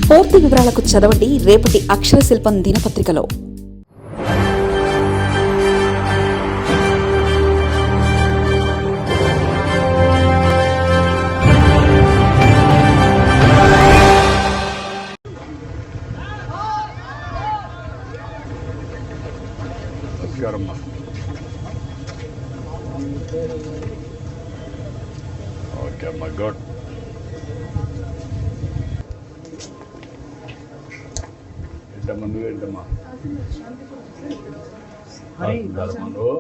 పూర్తి వివరాలకు చదవండి రేపటి అక్షర శిల్పం దినపత్రికలో. ఓకే అమ్మా, గుడ్. ఏంటమ్మా నువ్వు ఏంటమ్మా నువ్వు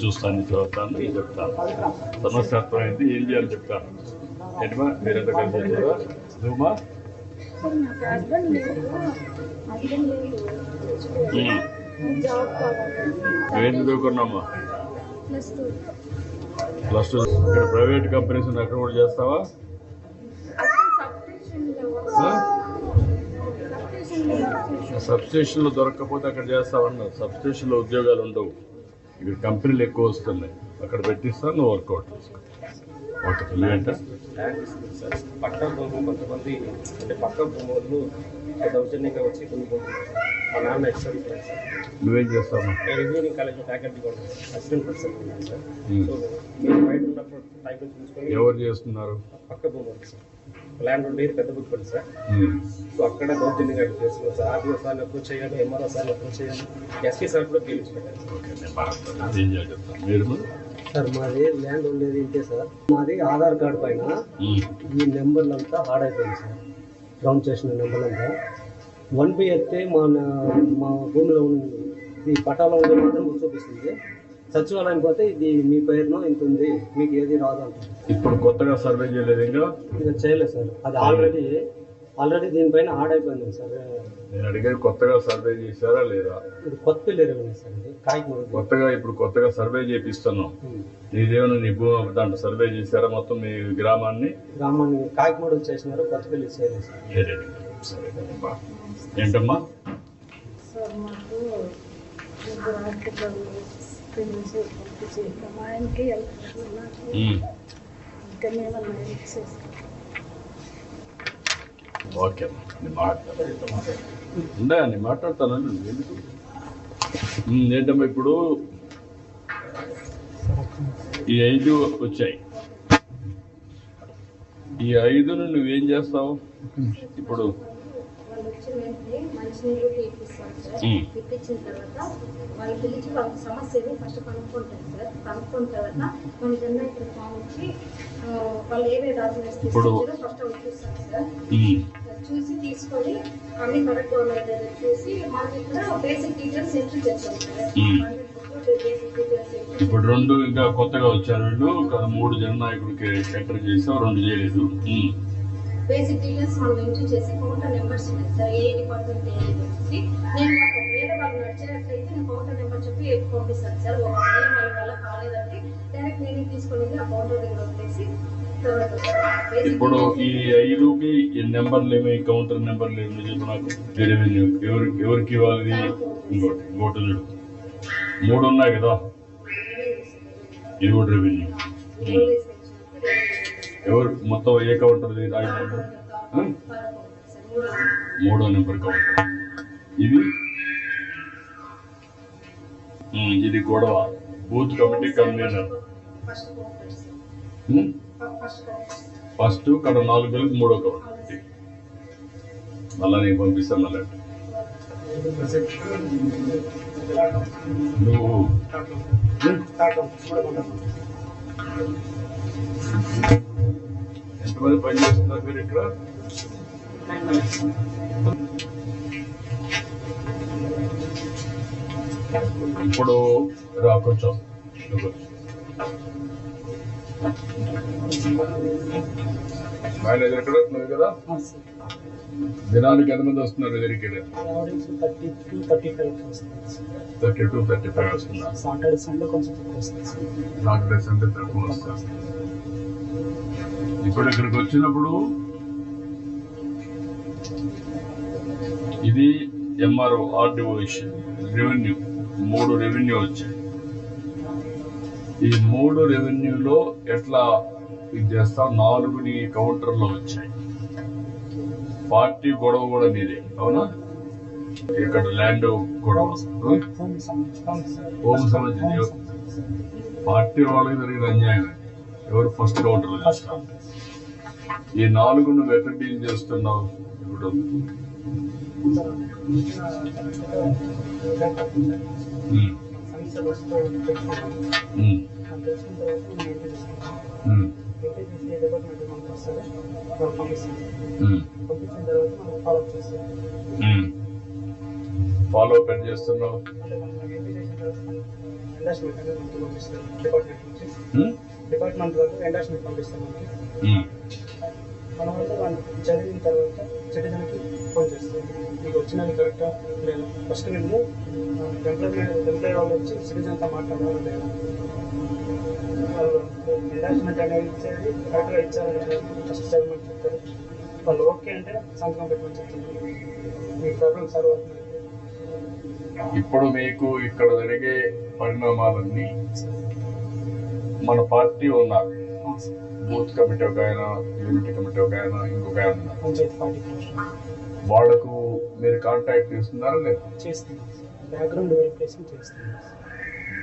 చూస్తాను, చదువుతాను, చెప్తాను. సమస్య అర్థమైంది, ఏం చేయాలి చెప్తాను. ఏంటమ్మా మీరెంత కలిసి వచ్చారా? నువ్వుమా నువ్వేం చదువుకున్నామ్మా? +2. ఇక్కడ ప్రైవేట్ కంపెనీస్ ఉన్నాయి, అక్కడ కూడా చేస్తావా? సబ్స్టేషన్లో దొరకకపోతే అక్కడ చేస్తావన్నారు. సబ్స్టేషన్లో ఉద్యోగాలు ఉండవు, ఇక్కడ కంపెనీలు ఎక్కువ వస్తున్నాయి, అక్కడ పెట్టిస్తాను, నువ్వు వర్కౌట్ చేసుకో. ఓకే, నువ్వేంటా పక్క భూమి కొంతమంది అంటే పక్క భూములు దౌర్జన్యంగా వచ్చి కొనుక్కుంటున్నారు. మా నాన్న ఎక్స్టర్న్ సార్. నువ్వేం చేస్తావు? నేను ఇంజనీరింగ్ కాలేజ్లో ఫ్యాకల్టీ కూడా అసిస్టెంట్ ప్రొఫెసర్ ఉన్నాను సార్. సో మీరు బయట ఉన్నప్పుడు టైంలో చూసుకొని ఎవరు చేస్తున్నారు? పక్క భూములు సార్, ల్యాండ్ ఉండేది పెద్ద బుక్ పడి సార్. సో అక్కడ దౌర్జన్యంగా చేస్తున్నాం సార్. ఆర్డీఓ సార్ని అప్రోచ్ చేయాలి, ఎంఆర్ఓ సార్ని అప్రోచ్ చేయాలి, ఎస్పీ సార్ కూడా గెలిచి పెట్టాలి. ఓకే, నేను బాగా ఏం చేయాలి చెప్తాను. మీరు సార్ మాది ల్యాండ్ ఉండేది ఇంతే సార్. మాది ఆధార్ కార్డు పైన ఈ నెంబర్లంతా హార్డ్ అయిపోయింది సార్. కౌంట్ చేసిన నెంబర్లంతా 1B ఎత్తే మా భూమిలో ఉంది, ఈ పటాలో ఉండే మాత్రం చూపిస్తుంది. సచివాలయం పోతే ఇది మీ పేరులో ఇంత ఉంది, మీకు ఏది రాదు అంటారు. ఇప్పుడు కొత్తగా సర్వే చేయలేదు? ఇంకా చేయలేదు సార్. అది ఆల్రెడీ దీనిపైన హార్డ్ అయిపోయింది సార్. నేను అడిగేది కొత్తగా సర్వే చేశారా లేదా? ఇది కొత్త పిల్లలు ఏమైనా సార్, ఇది కాయకూడదు కొత్తగా. ఇప్పుడు కొత్తగా సర్వే చేపిస్తున్నాం. నీదేమైనా నీ భూమి దాంట్లో సర్వే చేశారా మొత్తం మీ గ్రామాన్ని? కాయకూడ చేసినారు, కొత్త పిల్లలు చేయలేదు సార్. ఏంటమ్మా? సార్ మాకు మా ఆయనకి ఇంకా మేము ఓకే అమ్మా, నేను మాట్లాడతాను. నేను మాట్లాడతానండి. ఎందుకు ఏంటమ్మా ఇప్పుడు ఈ 5 వచ్చాయి. ఈ 5ను నువ్వేం చేస్తావు? ఇప్పుడు వాళ్ళు వచ్చిన వెంటనే మంచినీళ్ళు ఇప్పిస్తాం సార్. ఇప్పించిన తర్వాత వాళ్ళు పిలిచి వాళ్ళ సమస్యని ఫస్ట్ కనుక్కుంటారు సార్. కనుక్కున్న తర్వాత మనకి ఏదైనా ఇక్కడ ఫామ్ వచ్చి వాళ్ళు ఏవే డాక్యుమెంట్స్ తీసుకొచ్చారో ఫస్ట్ అవి చూస్తాం సార్. చూసి తీసుకొని అన్ని కరెక్ట్ ఉన్నాయో చూసి మనకి ఇక్కడ బేసిక్ డీటెయిల్స్ ఎంట్రీ చేస్తాం సార్. ఇప్పుడు 2 ఇంకా కొత్తగా వచ్చారు వీళ్ళు. 3 జననాయకుడికి ఎంటర్ చేసాం, 2 చేయలేదు. బేసిక్ డీటెయిల్స్ మనం ఎంట్రీ చేసి కౌంటర్ నెంబర్స్ ఉన్నాయి సార్. ఏ డిపార్ట్మెంట్ ఏది వచ్చి నేను ఒకవేళ వాళ్ళు నడిచేటట్లయితే నేను కౌంటర్ నెంబర్ చెప్పి పంపిస్తాను సార్. ఒకవేళ వాళ్ళ వల్ల కాలేదంటే డైరెక్ట్ నేను తీసుకొని ఆ కౌంటర్ దగ్గర వదిలేసి ఇప్పుడు ఈ 5కి నెంబర్లు ఏమి, కౌంటర్ నెంబర్లు ఏమి చెప్పు నాకు. రెవెన్యూ ఎవరికి ఇవ్వాలి? ఇంకోటి 3 ఉన్నాయి కదా, ఇది కూడా రెవెన్యూ. ఎవరు మొత్తం ఏ కౌంటర్? 3వ నెంబర్ కౌంటర్. ఇది గొడవ బూత్ కమిటీ కన్వీనర్. ఫస్ట్ ఇక్కడ 4 కలిపి 3వ కౌంటర్. మళ్ళా నేను పంపిస్తాను. మళ్ళీ నువ్వు ఎంతమంది పని చేస్తున్నారు మీరు ఇక్కడ? ఇప్పుడు రా కొంచెం. మేనేజర్ ఎక్కడ నువ్వు కదా? దినానికి ఎంతమంది వస్తున్నారు ఎదురికి? 32-35 వస్తున్నారు. సాటర్డే సండే కొంచెం తక్కువ వస్తుంది. సాటర్డే సండే తక్కువ వస్తారు. ఇప్పుడు ఇక్కడికి వచ్చినప్పుడు ఇది MRO RDO issue revenue 3 revenue వచ్చాయి. ఈ 3 రెవెన్యూలో ఎట్లా ఇది చేస్తాం? 4 నీ కౌంటర్లో వచ్చాయి. పార్టీ గొడవ కూడా నీదే, అవునా? ఇక్కడ ల్యాండ్ గొడవ హోమ్ సంబంధించి పార్టీ వాళ్ళకి జరిగిన అన్యాయం. ఎవరు ఫస్ట్ కౌంటర్లో చేస్తారు? ఈ 4 నువ్వు ఎక్కడ డీల్ చేస్తున్నావు ఇప్పుడు? ఫాలో అప్ ఎట్ చేస్తున్నావు? డిపార్ట్మెంట్ వరకు ఎండార్స్మెంట్ పంపిస్తాం. మన వల్ల చదివిన తర్వాత సిటిజన్కి ఫోన్ చేస్తాం, మీకు వచ్చినది కరెక్టా లేదా. ఫస్ట్ మేము ఎంప్లాయ్ వాళ్ళు వచ్చి సిటిజన్తో మాట్లాడాలి లేదా, వాళ్ళు ఎండార్స్మెంట్ అనేది ఇచ్చేది కరెక్ట్గా ఇచ్చారని ఫస్ట్ చదవమని చెప్తారు. వాళ్ళు ఓకే అంటే సంతకం పెట్టమని చెప్తారు. మీ ప్రాబ్లం సాల్వ్ అవుతుంది. ఇప్పుడు మీకు ఇక్కడ జరిగే పరిణామాలన్నీ మన పార్టీ ఉన్నారు, బూత్ కమిటీ ఒక ఆయన, యూనిటీ కమిటీ ఒక ఆయన, ఇంకొక ఆయన ఉన్నారు. పంచాయతీ పార్టీ వాళ్లకు మీరు కాంటాక్ట్ చేస్తున్నారా లేదా? చేస్తున్నాం. బ్యాక్గ్రౌండ్ వెరిఫికేషన్ చేస్తున్నాం.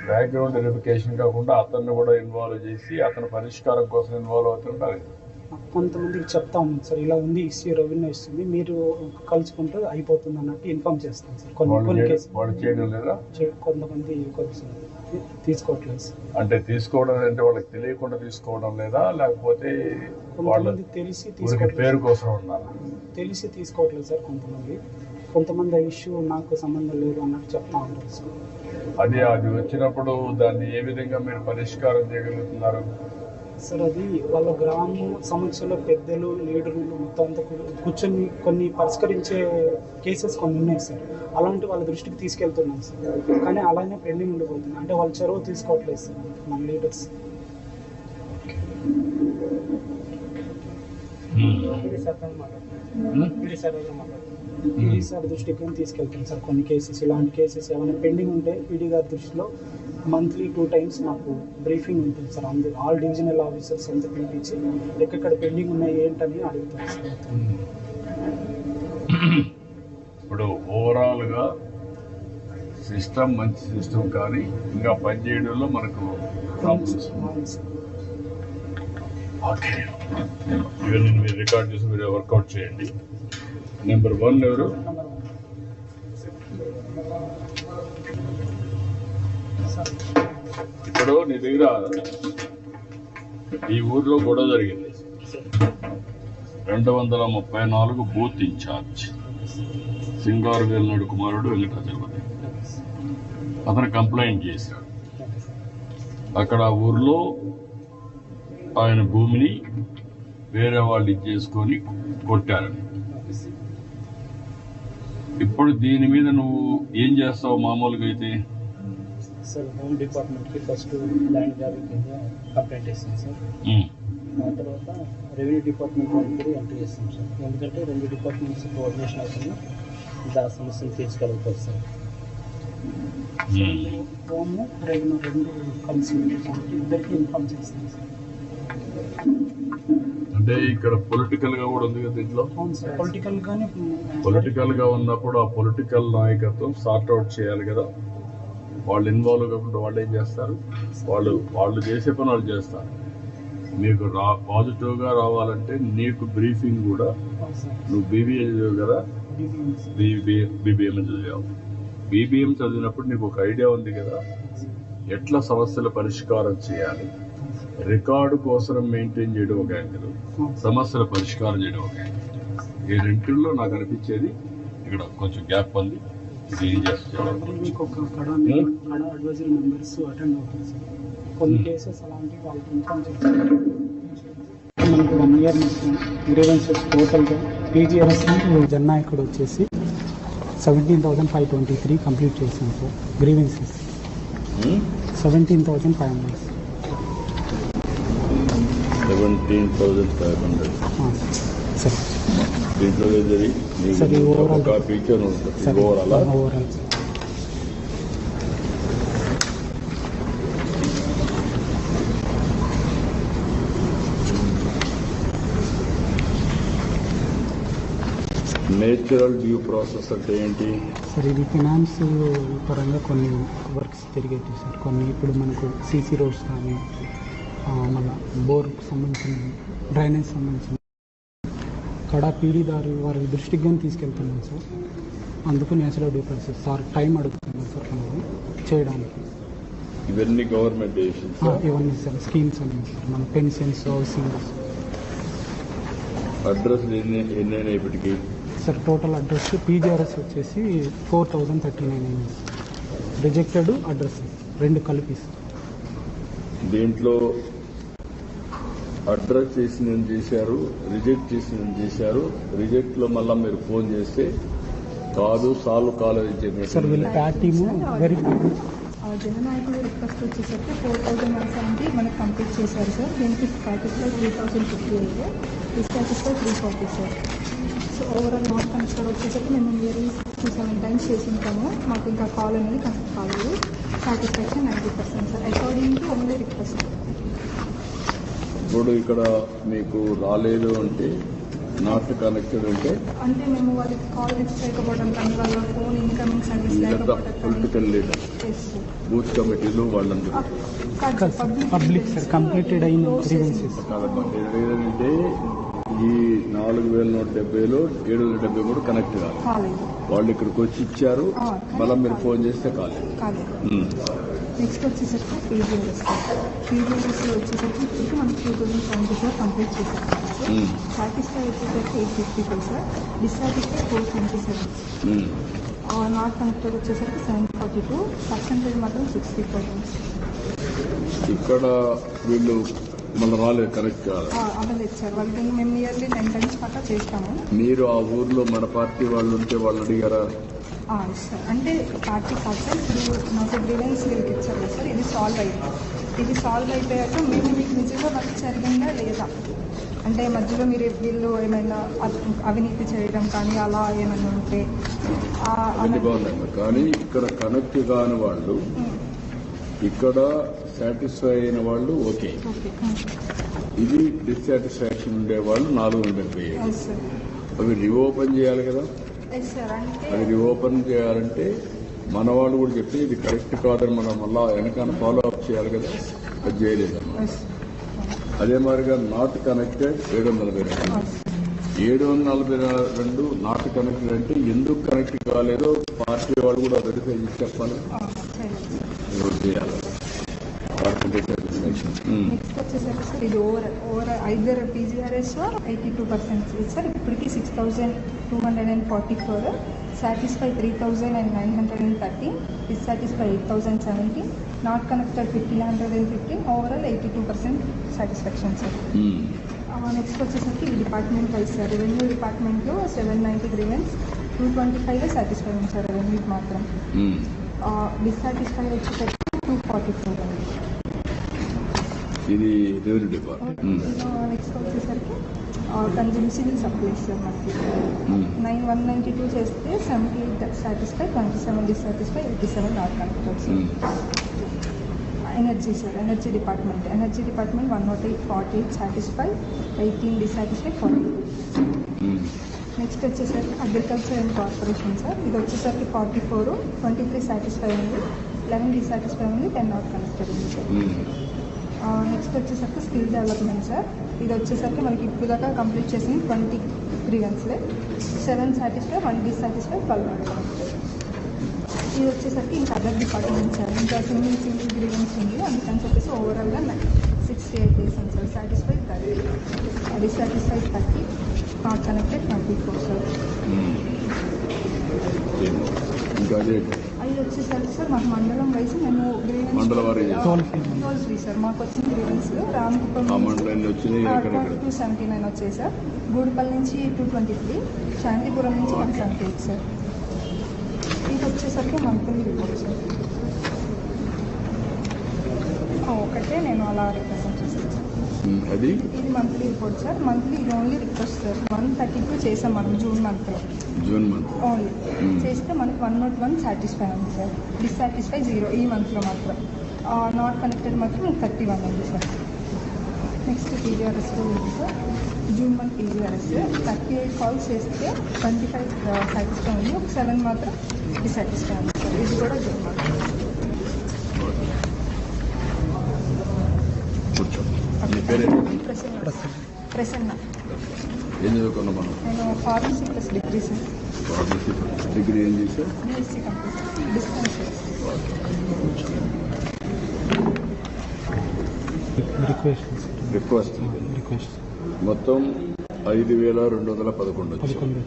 బ్యాక్గ్రౌండ్ వెరిఫికేషన్ కాకుండా అతన్ని కూడా ఇన్వాల్వ్ చేసి అతని పరిష్కారం కోసం ఇన్వాల్వ్ అవుతుంటారు. కొంతమందికి చెప్తా ఉన్నాం సార్, ఇలా ఉంది ఇష్యూ, రెవెన్యూ ఇస్తుంది, మీరు కలుసుకుంటూ అయిపోతుంది అన్నట్టు ఇన్ఫార్మ్ చేస్తాం సార్. కొన్ని కేసులు వాళ్ళు చేయడం లేదా? కొంతమంది కొంచెం తీసుకోవట్లేదు సార్. అంటే తీసుకోవడం అంటే వాళ్ళకి తెలియకుండా తీసుకోవడం లేదా, లేకపోతే కొంతమంది తెలిసి పేరు కోసం ఉన్నారా? తెలిసి తీసుకోవట్లేదు సార్. కొంతమంది ఆ ఇష్యూ నాకు సంబంధం లేదు అన్నట్టు చెప్తా ఉంటారు సార్. అది వచ్చినప్పుడు దాన్ని ఏ విధంగా మీరు పరిష్కారం చేయగలుగుతున్నారు సార్? అది వాళ్ళ గ్రామ సమస్యలో పెద్దలు, లీడర్లు మొత్తం అంతా కూర్చొని కొన్ని పరిష్కరించే కేసెస్ కొన్ని ఉన్నాయి సార్. అలాంటి వాళ్ళ దృష్టికి తీసుకెళ్తున్నాం సార్. కానీ అలానే పెండింగ్ ఉండిపోతుంది. అంటే వాళ్ళు చొరవ తీసుకోవట్లేదు సార్ మన లీడర్స్. పీడీ సార్ దృష్టికి తీసుకెళ్తాం సార్. కొన్ని కేసెస్, ఇలాంటి కేసెస్ ఏమైనా పెండింగ్ ఉంటే పీడీ గారి దృష్టిలో మంత్లీ 2 times మాకు బ్రీఫింగ్ ఉంటుంది సార్. అందరూ ఆల్ డివిజనల్ ఆఫీసర్స్ అంతా పిలిపించి ఎక్కడ పెండింగ్ ఉన్నాయి ఏంటని అడుగుతాం సార్. ఇప్పుడు ఓవరాల్గా సిస్టమ్ మంచి సిస్టమ్, కానీ ఇంకా పనిచేయడంలో మనకు ప్రాబ్లమ్స్. ఓకే, ఇవన్నీ మీరు రికార్డ్ చేసి మీరు వర్కౌట్ చేయండి. నెంబర్ 1 ఎవరు? ఇప్పుడు నీ దగ్గర ఈ ఊర్లో గొడవ జరిగింది. 234 బూత్ ఇన్ఛార్జ్ సింగారు వేలనాడు కుమారుడు వెంకటాచలపతి. అతను కంప్లైంట్ చేశాడు. అక్కడ ఆ ఊర్లో ఆయన భూమిని వేరే వాళ్ళు ఇచ్చేసుకొని కొట్టారని. ఇప్పుడు దీని మీద నువ్వు ఏం చేస్తావు మామూలుగా అయితే? సార్, హోమ్ డిపార్ట్మెంట్కి ఫస్ట్ ల్యాండ్ గ్రాబింగ్ కింద కంప్లైంట్ చేస్తాం సార్. ఆ తర్వాత రెవెన్యూ డిపార్ట్మెంట్ వాళ్ళకి కూడా ఎంట్రీ చేస్తాం సార్. ఎందుకంటే 2 డిపార్ట్మెంట్స్ కోఆర్డినేషన్ అవుతుంది, ఆ సమస్యను తీర్చగలుగుతారు సార్. హోమ్, రెవెన్యూ 2 కలిసి ఇద్దరికి ఇన్ఫార్మ్ చేస్తాం సార్. అంటే ఇక్కడ పొలిటికల్ గా కూడా ఉంది కదా దీంట్లో. పొలిటికల్ గా ఉన్నప్పుడు ఆ పొలిటికల్ నాయకత్వం సార్ట్ అవుట్ చేయాలి కదా. వాళ్ళు ఇన్వాల్వ్ కాకుండా వాళ్ళు ఏం చేస్తారు? వాళ్ళు చేసే పని వాళ్ళు చేస్తారు. మీకు పాజిటివ్గా రావాలంటే నీకు బ్రీఫింగ్ కూడా, నువ్వు బీబీఏ చదివావు కదా, బీబీఎం చదివావు. బీబీఎం చదివినప్పుడు నీకు ఒక ఐడియా ఉంది కదా, ఎట్లా సమస్యల పరిష్కారం చేయాలి. రికార్డు కోసం మెయింటైన్ చేయడం ఒక యాంగిల్, సమస్యల పరిష్కారం చేయడం ఒక యాంగిల్. ఈ రెంటిల్లో నాకు అనిపించేది ఇక్కడ కొంచెం గ్యాప్ ఉంది. ఇది ఏం చేస్తారు? అడ్వైజరీ మెంబర్స్ అటెండ్ అవుతారు సార్. కొన్ని కేసెస్ అలాంటివి వాళ్ళకి ఇన్ఫార్మ్ చేస్తారు. మనకు 1 year గ్రీవెన్సెస్ టోటల్గా పీజీఆర్ఎస్ జన్నాయకుడు వచ్చేసి 17,523 కంప్లీట్ చేసాం సార్. గ్రీవెన్సెస్ 17,500. 17,500. సార్ దీంట్లో ఏది సార్ ఈ ఓవరాల్ కాపీ ఇచ్చాను sir overall overall natural due process అంటే ఏంటి? సార్ ఇది ఫినాన్స్ పరంగా కొన్ని వర్క్స్ జరిగేవి సార్. కొన్ని ఇప్పుడు మనకు సీసీ రోడ్స్ కానీ మళ్ళీ బోర్కు సంబంధించిన డ్రైనేజ్ సంబంధించిన కడా పీడీదారు వారి దృష్టికి కానీ తీసుకెళ్తున్నాం సార్. అందుకు natural due process sir time అడుగుతున్నాం సార్ మనకి చేయడానికి. ఇవన్నీ గవర్నమెంట్ డెసిషన్స్ ఇవన్నీ సార్ స్కీమ్స్ అన్నీ సార్. మన పెన్షన్స్ హౌసింగ్ అడ్రస్ ఎన్నైనా ఇప్పటికి సార్. టోటల్ అడ్రస్ పీజీఆర్ఎస్ వచ్చేసి 4,039 అయింది. రిజెక్టెడ్ అడ్రస్ 2 కలిపి సార్. దీంట్లో అడ్రస్ చేసిన చేశారు, రిజెక్ట్ చేసిన చేశారు. రిజెక్ట్ లో మళ్ళీ మీరు ఫోన్ చేస్తే కాదు సాల్వ్ కాలేజ్ సార్ వీళ్ళ ప్యాట్ టీము వెరిఫై జననాయకుడు రిక్వెస్ట్ వచ్చేసరికి 4,170 మనకు కంప్లీట్ చేశారు సార్. దీనికి satisfy 3,058, dissatisfy 340 sir. So overall not connected వచ్చేసరికి మేము నియర్లీ 7 టైమ్స్ చేసి ఉంటాము. మాకు ఇంకా కాల్ అనేది కనెక్ట్ కాలేదు. Satisfaction 90% sir according to only request. ఇప్పుడు ఇక్కడ మీకు రాలేదు అంటే నాట్ కనెక్టెడ్ అంటే మేము వాళ్ళకి కాల్ లిఫ్ట్ చేయకపోవడం కానీ వాళ్ళ ఫోన్ ఇన్కమింగ్ సర్వీస్ లేకపోవడం పొలిటికల్ లీడర్ బూత్ కమిటీలు వాళ్ళందరూ పబ్లిక్ సార్ కంప్లీటెడ్ అయిన గ్రీవెన్సెస్ అంటే ఈ 4,170లో 770 కూడా కనెక్ట్ కాదు. వాళ్ళు ఇక్కడికి వచ్చి ఇచ్చారు, మళ్ళీ మీరు ఫోన్ చేస్తే కాలేదు. నెక్స్ట్ వచ్చేసరికి పీజీఎల్ఎస్ పీజీఎల్ఎస్లో వచ్చేసరికి ఇప్పటికి మనకి 2,074 కంప్లీట్ చేశారు. సాటిస్ఫై వచ్చేసరికి 855 సార్. డిస్సాటిస్ఫై 427. నాట్ కనెక్టెడ్ వచ్చేసరికి 742. పర్సెంటేజ్ మాత్రం 64. ఇక్కడ వీళ్ళు మళ్ళీ రాలేదు, కరెక్ట్ కాదు అవ్వలేదు సార్. వాళ్ళకి మేము నియర్లీ 10 టైమ్స్ పక్కా చేస్తాము. మీరు ఆ ఊర్లో మన పార్టీ వాళ్ళు ఉంటే వాళ్ళు అడిగారా? సార్ అంటే పార్టీ కాదు సార్. ఇప్పుడు మాకు గ్రీవెన్స్ వీళ్ళకి ఇచ్చారు కదా సార్. ఇది సాల్వ్ అయింది. ఇది సాల్వ్ అయిపోయాక మేము మీకు నిజంగా వర్క్ జరిగిందా లేదా అంటే మధ్యలో మీరు వీళ్ళు ఏమైనా అవినీతి చేయడం కానీ అలా ఏమైనా ఉంటే బాగుందమ్మా. కానీ ఇక్కడ కనెక్ట్ కాని వాళ్ళు, ఇక్కడ సాటిస్ఫై అయిన వాళ్ళు ఓకే. ఇది డిస్సాటిస్ఫాక్షన్ ఉండేవాళ్ళు 470. అవి రీఓపెన్ చేయాలి కదా. అది రీఓపెన్ చేయాలంటే మన వాళ్ళు కూడా చెప్తే ఇది కరెక్ట్ కాదని మనం మళ్ళా వెనకాల ఫాలో అప్ చేయాలి కదా. అది చేయలేదమ్మా. అదే మాదిరిగా నాట్ కనెక్టెడ్ 742 నాట్ కనెక్టెడ్ అంటే ఎందుకు కనెక్ట్ కాలేదో పార్టీ వాళ్ళు కూడా వెరిఫై చేసి చెప్పాలి. చేయాలి. నెక్స్ట్ వచ్చేసరికి సార్ ఇది ఓవర్ ఐదర్ పీజీఆర్ఎస్ 82% సార్. ఇప్పటికి 6,244. Satisfy 3,930. Dissatisfy 8,070. Not connected 1,515. Overall 82% satisfaction sir. Next వచ్చేసరికి ఈ డిపార్ట్మెంట్ వైజ్ సార్. రెవెన్యూ డిపార్ట్మెంట్లో 790 గ్రీవెన్స్, 225 సాటిస్ఫై ఉంది సార్ రెవెన్యూ మాత్రం. డిస్సాటిస్ఫై వచ్చేసరికి 244 అండి. ఇది రెవెన్యూ డిపార్ట్మెంట్. నెక్స్ట్ వచ్చేసరికి కన్జ్యూమర్ సివిల్ సప్లైస్ సార్. మనకి 192 చేస్తే 78 satisfy, 27 dissatisfy, 87 not connected sir. Energy sir. Energy department 108, 48 satisfy, 18 dissatisfy, 40. Next వచ్చేసరికి అగ్రికల్చర్ అండ్ కార్పొరేషన్ సార్. ఇది వచ్చేసరికి 44, 23 సాటిస్ఫై ఉంది, 11 డిస్సాటిస్ఫై ఉంది, 10 నాట్ కనెక్టెడ్ ఉంది సార్. నెక్స్ట్ వచ్చేసరికి స్కిల్ డెవలప్మెంట్ సార్. ఇది వచ్చేసరికి మనకి ఇప్పుడు దాకా కంప్లీట్ చేసింది 20 గ్రీవెన్స్లే, 7 సాటిస్ఫై, 1 డిస్సాటిస్ఫై, 12 నాట్ కనెక్టెడ్. ఇది వచ్చేసరికి ఇంకా అదర్ డిపార్ట్మెంట్ సార్. ఇంకా సింగిల్ గ్రీవెన్స్ ఉంది, అందుకని చెప్పేసి ఓవరాల్గా 68 డేస్ ఉంది sir. Satisfy 30, dissatisfy 30, not connected 24 sir. అది వచ్చేసరికి సార్ మాకు మండలం వైజ్ మేము గ్రీవెన్స్ టోల్ ఫ్రీ సార్. మాకు వచ్చిన గ్రీవెన్స్లో రామకుప్పం 279 వచ్చాయి సార్. గూడిపల్లి నుంచి 223, శాంతిపురం నుంచి 178 సార్. ఇది వచ్చేసరికి మంత్లీ రిపోర్ట్ సార్. ఒకటే నేను అలా రిప్రజెంట్ చేస్తాను. అది ఇది మంత్లీ రిపోర్ట్ సార్. మంత్లీ ఇది ఓన్లీ రిక్వెస్ట్ సార్. 132 చేసాం మనం జూన్ మంత్లో ఓన్లీ చేస్తే మనకి 101 సాటిస్ఫై ఉంది సార్. డిస్సాటిస్ఫై 0 ఈ మంత్లో మాత్రం. నాట్ కనెక్టెడ్ మాత్రం 31 ఉంది సార్. నెక్స్ట్ టీజీఆర్ఎస్ ఉంది sir. June month TGRS 38 calls చేస్తే 25 సాటిస్ఫై ఉంది, ఒక 7 మాత్రం డిస్సాటిస్ఫై ఉంది సార్. ఇది కూడా జూన్ మంత్. ప్రసన్న ఏం చదువుకున్నాం మనం? నేను pharmacy plus degree sir. Pharmacy degree ఏం చేసావు? BSc complete distance. రిక్వెస్ట్ మొత్తం 5,211 వచ్చింది.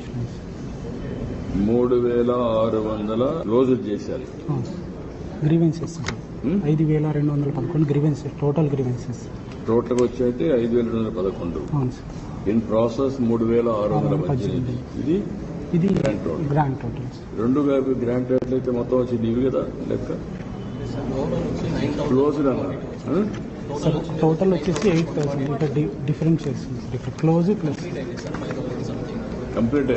3,600 రోజులు చేశారు. Grievances 5,211 grievances total grievances. Total వచ్చి 5,211. అవును సార్. In process 3,618. ఇది గ్రాంట్ టోటల్స్. రెండు కలిపి గ్రాంట్ టోటల్ అయితే మొత్తం వచ్చింది ఇవి కదా లెక్క. క్లోజ్డ్ అన్నారు సార్. టోటల్ వచ్చేసి 8,000. ఇక్కడ డిఫరెంట్ చేస్తుంది. Close plus complete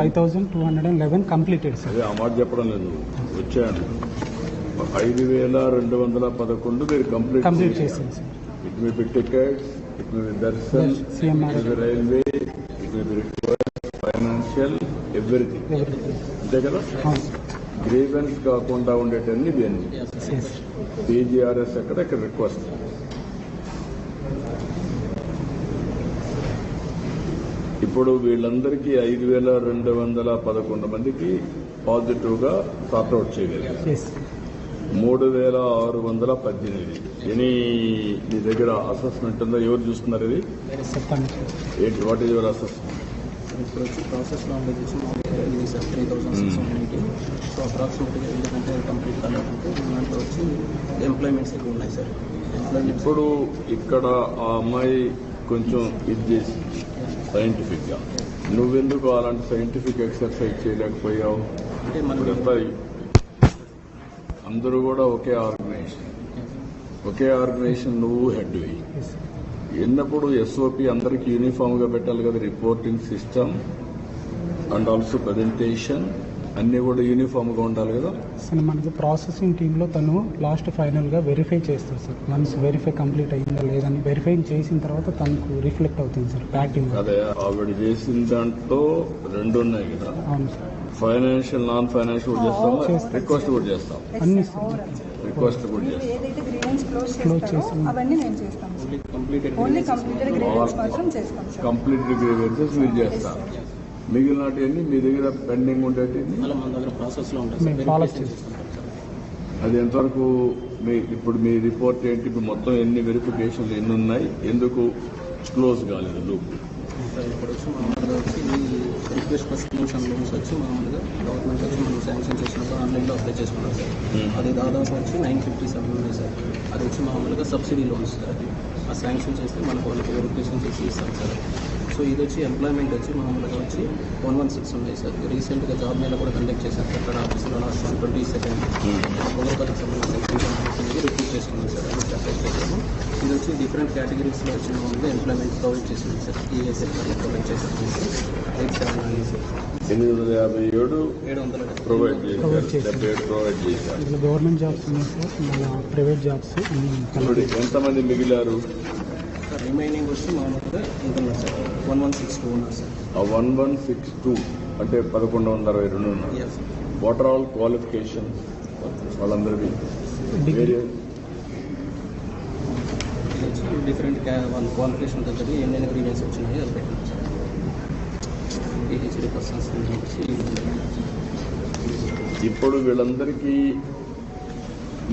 5,211 completed sir. అదే ఆ మాట చెప్పడం లేదు. వచ్చాను 5,211 మీరు కంప్లీట్ చేసింది sir. It may be tickets, it may be Darshan, railway, it may be request, financial, everything. అంతే కదా. గ్రీవెన్స్ కాకుండా ఉండేటన్ని దేన్ని టీజీఆర్ఎస్ ఎక్కడ రిక్వెస్ట్. ఇప్పుడు వీళ్ళందరికీ 5,211 మందికి పాజిటివ్గా సార్ట్అవుట్ చేయగలిగారు. 3,618. మీ దగ్గర అసెస్మెంట్ ఉందా? ఎవరు చూస్తున్నారు ఇది? ఏంటి వాట్ ఈజ్ యువర్ అసెస్మెంట్? ఇప్పుడు వచ్చి ప్రాసెస్లో ఉండేది ఇది సార్ 3,680. సో అప్రాక్సిమేట్గా ఎందుకంటే కంప్లీట్ కాలేదంటే దాంట్లో వచ్చి ఎంప్లాయ్మెంట్స్ ఎక్కువ ఉన్నాయి సార్. ఇప్పుడు ఇక్కడ ఆ అమ్మాయి కొంచెం ఇది చేసి సైంటిఫిక్గా, నువ్వెందుకు అలాంటి సైంటిఫిక్ ఎక్సర్సైజ్ చేయలేకపోయావు? అంటే మనం అందరూ కూడా ఒకే ఆర్గనైజేషన్ నువ్వు హెడ్ ఎన్నప్పుడు ఎస్ఓపి అందరికీ యూనిఫామ్ గా పెట్టాలి కదా. Reporting system and also presentation అన్ని కూడా యూనిఫామ్ గా ఉండాలి కదా సార్. మనకి ప్రాసెసింగ్ టీంలో తను లాస్ట్ ఫైనల్ గా వెరిఫై చేస్తారు సార్. వన్స్ వెరిఫై కంప్లీట్ అయిందా లేదని వెరిఫై చేసిన తర్వాత తనకు రిఫ్లెక్ట్ అవుతుంది సార్ ప్యాకింగ్. అదే ఆవిడ చేసిన దాంట్లో 2 ఉన్నాయి కదా. అవును సార్. ఫైనాన్షియల్, నాన్ ఫైనాన్షియల్ కూడా చేస్తాం, రిక్వెస్ట్ కూడా చేస్తాం. అన్ని సార్ రిక్వెస్ట్ కూడా చేస్తాం. ఏదైతే గ్రీవెన్స్ క్లోజ్ చేస్తామో అవన్నీ మేము చేస్తాం. ఓన్లీ కంప్లీటెడ్ గ్రీవెన్స్ మాత్రం చేస్తాం సార్. కంప్లీటెడ్ గ్రీవెన్సెస్ మీరు చేస్తారు. మిగిలినవి మీ దగ్గర పెండింగ్ ఉండేటి మన దగ్గర ప్రాసెస్లో ఉంటుంది. అది ఎంతవరకు ఇప్పుడు మీ రిపోర్ట్ ఏంటి? ఇప్పుడు మొత్తం ఎన్ని వెరిఫికేషన్లు ఎన్ని ఉన్నాయి, ఎందుకు క్లోజ్ కాలేదు లూప్? ఇప్పుడు వచ్చి మామూలుగా వచ్చి రిక్వెస్ట్ ఫర్ ప్రమోషన్ లోన్స్ వచ్చి మామూలుగా గవర్నమెంట్ వచ్చి మనం శాంక్షన్ చేసినప్పుడు ఆన్లైన్లో అప్లై చేసుకున్నాం సార్. అది దాదాపు వచ్చి 957 ఉంది సార్. అది వచ్చి మామూలుగా సబ్సిడీ లోన్స్ సార్. అది ఆ శాంక్షన్ చేస్తే మనకు వాళ్ళకి వెరిఫికేషన్ చేసి ఇస్తాం సార్. సో ఇది వచ్చి ఎంప్లాయ్మెంట్ వచ్చి మామూలుగా వచ్చి 116 ఉన్నాయి సార్. రీసెంట్గా జాబ్ మేళ కూడా కండక్ట్ చేశారు సార్. అక్కడ ఆఫీస్లో లాస్ట్ 22 పొగలపల్లికి సంబంధించిన రిక్రూట్ చేసుకున్నాం సార్. అది సపరేట్ చేసాము. ఇది వచ్చి డిఫరెంట్ కేటగిరీస్లో వచ్చిన మామూలుగా ఎంప్లాయ్మెంట్ ప్రొవైడ్ చేసింది సార్. ఈఎస్ఎల్ ప్రొవైడ్ చేసాము. 857 ప్రొవైడ్ చేశారు. గవర్నమెంట్ జాబ్స్ ఉన్నాయి సార్, మన ప్రైవేట్ జాబ్స్. ఎంతమంది మిగిలారు? రిమైనింగ్ వచ్చి మామూలుగా ఉంటున్నారు సార్. 1162 ఉన్నారు సార్. ఆ 1162 అంటే 1122 ఉన్నారు. వాట్ ఆర్ ఆల్ క్వాలిఫికేషన్ వాళ్ళందరివి? డిఫరెంట్ వాళ్ళ క్వాలిఫికేషన్ తగ్గది ఎన్నెన్ని గ్రీవెన్స్ వచ్చినాయి అది పెట్టినాం సార్. పిహెచ్డీ పర్సన్స్ నుంచి ఇప్పుడు వీళ్ళందరికీ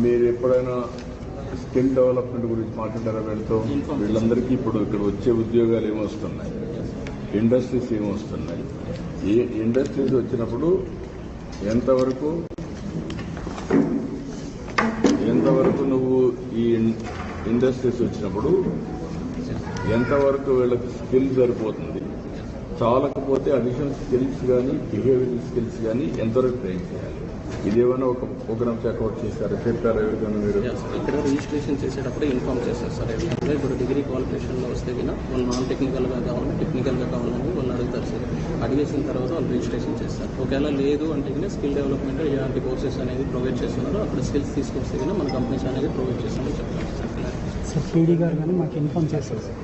మీరు ఎప్పుడైనా స్కిల్ డెవలప్మెంట్ గురించి మాట్లాడారా వీళ్ళతో? వీళ్ళందరికీ ఇప్పుడు ఇక్కడ వచ్చే ఉద్యోగాలు ఏమొస్తున్నాయి, ఇండస్ట్రీస్ ఏమొస్తున్నాయి, ఏ ఇండస్ట్రీస్ వచ్చినప్పుడు ఎంతవరకు నువ్వు ఈ ఇండస్ట్రీస్ వచ్చినప్పుడు ఎంతవరకు వీళ్ళకి స్కిల్ సరిపోతుంది, చాలకపోతే అడిషనల్ స్కిల్స్ కానీ బిహేవియరల్ స్కిల్స్ కానీ ఎంతవరకు ట్రైన్ చేయాలి? ఇదేమైనా ఒక ప్రోగ్రామ్ చెక్అవుట్ చేశారు, చెప్పారు ఎవరికైనా మీరు? ఇక్కడ రిజిస్ట్రేషన్ చేసేటప్పుడు ఇన్ఫార్మ్ చేస్తారు సార్. ఎందుకంటే ఇప్పుడు డిగ్రీ క్వాలిఫికేషన్లో వస్తే వినా వాళ్ళు నాన్ టెక్నికల్గా కావాలి, టెక్నికల్గా కావాలని వాళ్ళు అడుగుతారు సార్. అడిగేసిన తర్వాత వాళ్ళు రిజిస్ట్రేషన్ చేస్తారు. ఒకవేళ లేదు అంటే వినా స్కిల్ డెవలప్మెంట్ ఎలాంటి కోర్సెస్ అనేది ప్రొవైడ్ చేస్తున్నారో అక్కడ స్కిల్స్ తీసుకొస్తే వినా మన కంపెనీస్ అనేది ప్రొవైడ్ చేస్తామని చెప్తారు సార్. పీడీ గారు కానీ మాకు ఇన్ఫార్మ్ చేస్తారు సార్.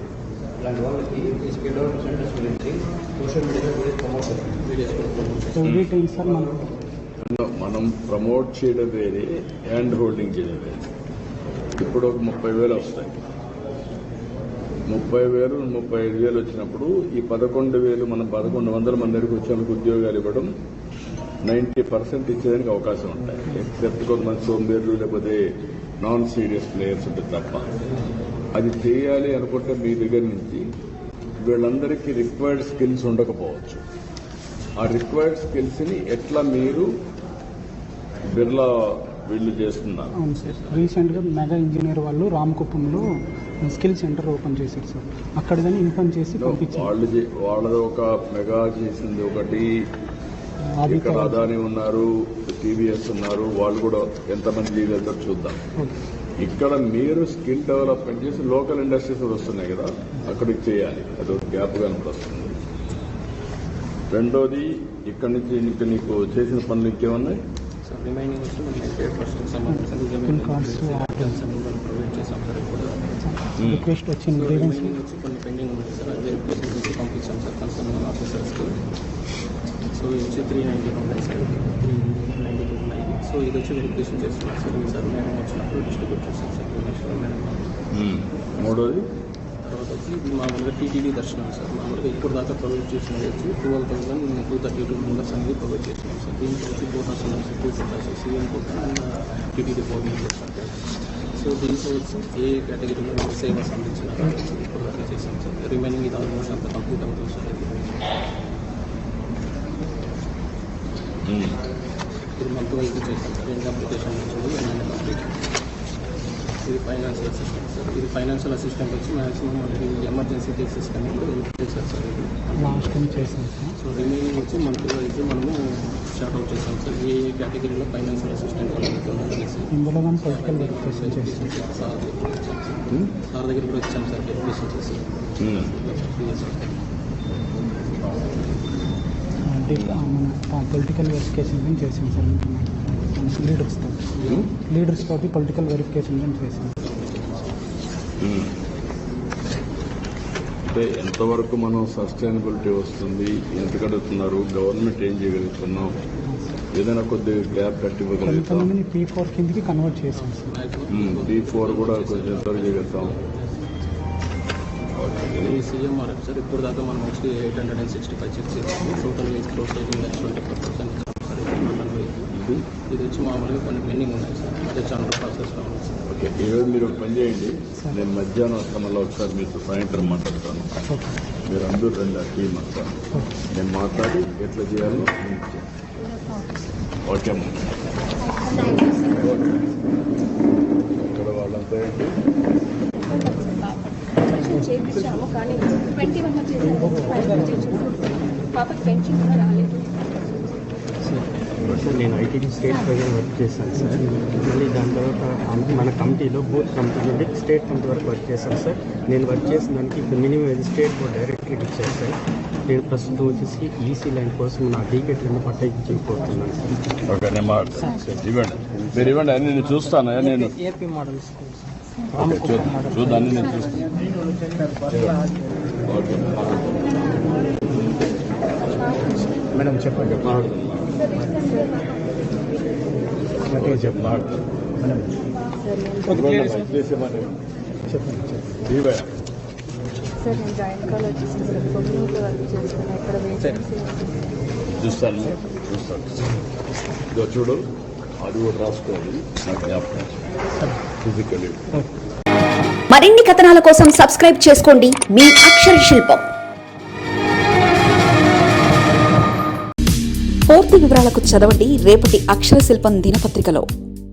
ఇలాంటి వాళ్ళకి ఈ స్కిల్ డెవలప్మెంట్ సెంటర్స్ గురించి సోషల్ మీడియా గురించి ప్రమోట్ చేస్తారు. వీడియోస్ కూడా ప్రమోట్ చేస్తాం. ఎవ్రీ టైం సార్ మనం ప్రమోట్ చేయడం వేరే, హ్యాండ్ హోల్డింగ్ చేయడం వేరే. ఇప్పుడు ఒక 30,000 వస్తాయి. 30,000, 35,000 వచ్చినప్పుడు ఈ 11,000 మనం 1,100 మంది దగ్గరికి వచ్చేందుకు ఉద్యోగాలు ఇవ్వడం 90% ఇచ్చేదానికి అవకాశం ఉంటాయి. ఎక్సెప్ట్ కొంతమంది సోంబేర్లు లేకపోతే నాన్ సీరియస్ ప్లేయర్స్ ఉంటుంది తప్ప. అది చేయాలి అనుకుంటే మీ దగ్గర నుంచి వీళ్ళందరికీ రిక్వైర్డ్ స్కిల్స్ ఉండకపోవచ్చు. ఆ రిక్వైర్డ్ స్కిల్స్ ని ఎట్లా మీరు బిర్లా వీళ్ళు చేస్తున్నారు? అవును సార్. రీసెంట్గా మెగా ఇంజనీర్ వాళ్ళు రామకుప్పంలో స్కిల్ సెంటర్ ఓపెన్ చేశారు సార్. అక్కడ కానీ ఇన్ఫార్మ్ చేసి పంపించారు. వాళ్ళది ఒక మెగా చేసింది ఒకటి, ఇక్కడ అదాని ఉన్నారు, టీవీఎస్ ఉన్నారు, వాళ్ళు కూడా ఎంతమంది లీడ్ వెళ్తారు చూద్దాం. ఇక్కడ మీరు స్కిల్ డెవలప్మెంట్ చేసి లోకల్ ఇండస్ట్రీస్ వస్తున్నాయి కదా, అక్కడికి చేయాలి. అదొక గ్యాప్ కనపడుతుంది. రెండోది ఇక్కడ నుంచి ఇంకా నీకు చేసిన పనులు ఇంకేమున్నాయి? సార్ రిమైనింగ్ వచ్చి మనం ఫస్ట్ సంబంధించిన ప్రొవైడ్ చేసాం సార్. ఇప్పుడు రిక్వెస్ట్ వచ్చింది. రిమైనింగ్ వచ్చి కొన్ని పెండింగ్ ఉంటుంది సార్. అది వెరిఫికేషన్ చేసి పంపించాం సార్ కన్సర్న్ ఆఫీసర్స్కి. సో ఇది వచ్చి 390 ఉన్నాయి సార్. 392 ఉన్నాయి. సో ఇది వచ్చి వెరిఫికేషన్ చేస్తున్నాం సార్. సార్ మేము వచ్చినప్పుడు డిస్ట్రిబ్యూట్ చేస్తాం సార్. మూడోది తర్వాత వచ్చి ఇది మామూలుగా టీటీడీ దర్శనం సార్. మామూలుగా ఇప్పుడు దాకా ప్రొవైడ్ చేసినది వచ్చి 12,232 మెంబర్స్ అనేది ప్రొవైడ్ చేసినాం సార్. దీంట్లో వచ్చి 4,2 CM quota and TTD portal చేస్తాం సార్. సో దీంట్లో వచ్చి ఏ కేటగిరీలో మీరు సేవస్ అందించిన ఇప్పుడు దాకా చేసాం సార్. రిమైనింగ్ ఇది ఆల్మోస్ట్ అంత కంప్లీట్ అవుతుంది సార్. ఇది మంత్ వైజ్ చేసాం సార్. ఎన్ని అప్లికేషన్ వచ్చింది ఎన్ని కంప్లీట్. ఇది ఫైనాన్షియల్ అసిస్టెంట్ సార్. ఇది ఫైనాన్షియల్ అసిస్టెంట్ వచ్చి మ్యాక్సిమం మనకి ఎమర్జెన్సీ కేసెస్ కానీ కూడా చేశారు సార్. ఇది లాస్ట్ టైం చేశాం సార్. సో రిమైనింగ్ వచ్చి మంత్ వైజ్ మనము షార్ట్ అవుట్ చేసాం సార్. ఏ కేటగిరీలో ఫైనాన్షియల్ అసిస్టెంట్ వాళ్ళకి ఇందులో కానీ పొలిటికల్ వెరిఫికేషన్ చేస్తాం సార్ దగ్గర కూడా వచ్చాం సార్. వెరిఫికేషన్ చేసి మన పొలిటికల్ వెరిఫికేషన్ కానీ చేసాం సార్. లీడర్స్తో పొలిటికల్ వెరిఫికేషన్ కానీ చేసాం. అంటే ఎంతవరకు మనం సస్టైనబిలిటీ వస్తుంది, ఎంత కడుతున్నారు, గవర్నమెంట్ ఏం చేయగలుగుతున్నాం, ఏదైనా కొద్దిగా గ్యాప్ కట్టివ్వగలుగుతాం. కొంతమందిని P4 కిందకి కన్వర్ట్ చేసాం సార్. P4 కూడా కొంచెం ఎంతవరకు చేయగలుగుతాం. ఈ సీఎంఆర్ సార్ ఇప్పుడు దాకా మనం వచ్చి 865 చెక్ చేసాము. టోటల్ వేజ్ క్లోజ్ అయింది 24% సార్. ఇది వచ్చి మామూలుగా కొన్ని పెండింగ్ ఉన్నాయి సార్. అదే చాలా ప్రాసెస్లో ఉంది సార్. ఓకే, ఈరోజు మీరు ఒక పని చేయండి. నేను మధ్యాహ్నం వస్తామల్లో ఒకసారి మీతో సాయంత్రం మాట్లాడతాను. మీరు అందరూ రండి, ఆ టీం అంతా. నేను మాట్లాడి ఎట్లా చేయాలో ఓకే అమ్మా. ఇక్కడ వాళ్ళంతా ఏంటి చేయించాము, కానీ 21 చేసాము. పాపకి పెన్షన్ కూడా రాలేదు. సార్ నేను ఐటీడీ స్టేట్ ప్రజలు వర్క్ చేశాను సార్. మళ్ళీ దాని తర్వాత మన కమిటీలో బూత్ కమిటీ నుండి స్టేట్ కమిటీ వరకు వర్క్ చేశాను సార్. నేను వర్క్ చేసిన దానికి ఇప్పుడు మినిమం ఇది స్టేట్ బోర్డ్ డైరెక్ట్గా ఇచ్చారు సార్. నేను ప్రస్తుతం వచ్చేసి ఈసీ లైన్ కోసం నా టికెట్ రెండు పట్ట ఇచ్చిపోతున్నాను సార్. ఓకే, నేను ఇవ్వండి, మీరు ఇవ్వండి, అన్ని నేను చూస్తాను. నేను ఏపీ మోడల్ స్కూల్ చూద్దాం, అన్ని నేను చూస్తాను. ఓకే మేడం చెప్పండి. సార్ నేను జాయింట్ కాల్ వచ్చేసి సార్ కొమ్యూనిటీ వర్క్ చేస్తున్నాను. ఇక్కడ వేకెన్సీ చూస్తాను. ఇదో చూడు, అది కూడా రాసుకోవాలి. నాకు జ్ఞాపకం ఫిజికల్లీ. మరిన్ని కథనాల కోసం సబ్స్క్రైబ్ చేసుకోండి మీ అక్షర శిల్పం. పూర్తి వివరాలకు చదవండి రేపటి అక్షర శిల్పం దినపత్రికలో.